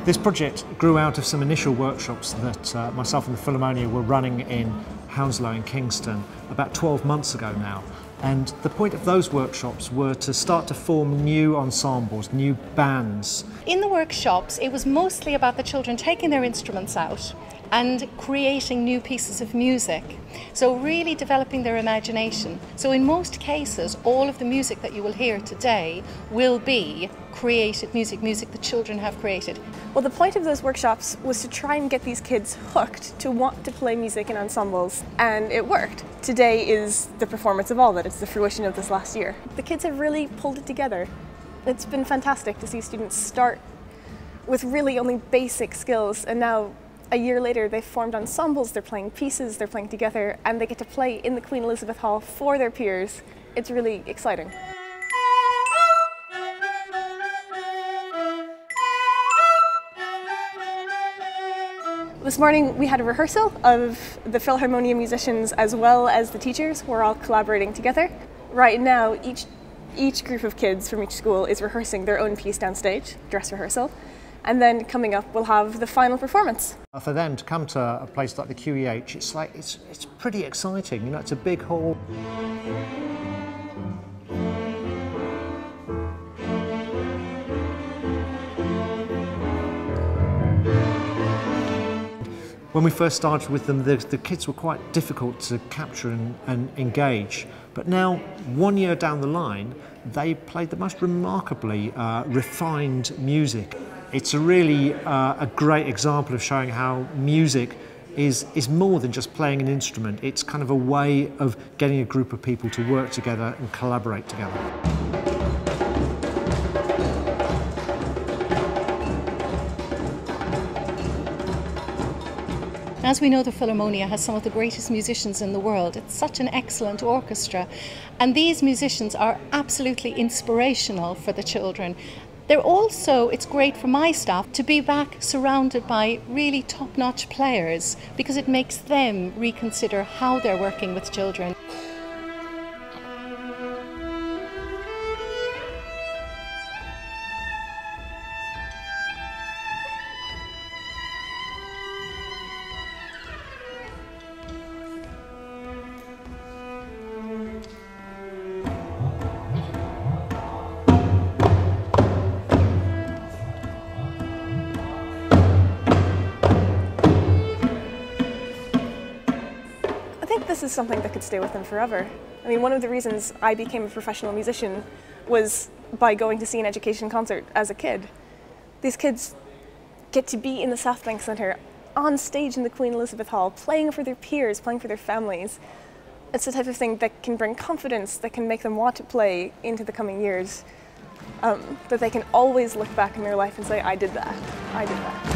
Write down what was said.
This project grew out of some initial workshops that myself and the Philharmonia were running in Hounslow and Kingston about 12 months ago now. And the point of those workshops were to start to form new ensembles, new bands. In the workshops, it was mostly about the children taking their instruments out and creating new pieces of music. So really developing their imagination. So in most cases, all of the music that you will hear today will be created music the children have created. Well, the point of those workshops was to try and get these kids hooked to want to play music in ensembles, and it worked. Today is the performance of all that. It's the fruition of this last year. The kids have really pulled it together. It's been fantastic to see students start with really only basic skills, and now a year later they've formed ensembles, they're playing pieces, they're playing together, and they get to play in the Queen Elizabeth Hall for their peers. It's really exciting. This morning we had a rehearsal of the Philharmonia musicians as well as the teachers. We're all collaborating together. Right now each group of kids from each school is rehearsing their own piece downstage, dress rehearsal, and then coming up we'll have the final performance. For them to come to a place like the QEH, it's pretty exciting. You know, it's a big hall. When we first started with them, the kids were quite difficult to capture and engage. But now, 1 year down the line, they played the most remarkably refined music. It's really a great example of showing how music is more than just playing an instrument. It's kind of a way of getting a group of people to work together and collaborate together. As we know, the Philharmonia has some of the greatest musicians in the world. It's such an excellent orchestra. And these musicians are absolutely inspirational for the children. They're also, it's great for my staff to be back surrounded by really top-notch players, because it makes them reconsider how they're working with children. This is something that could stay with them forever. I mean, one of the reasons I became a professional musician was by going to see an education concert as a kid. These kids get to be in the Southbank Centre, on stage in the Queen Elizabeth Hall, playing for their peers, playing for their families. It's the type of thing that can bring confidence, that can make them want to play into the coming years, that they can always look back in their life and say, I did that, I did that.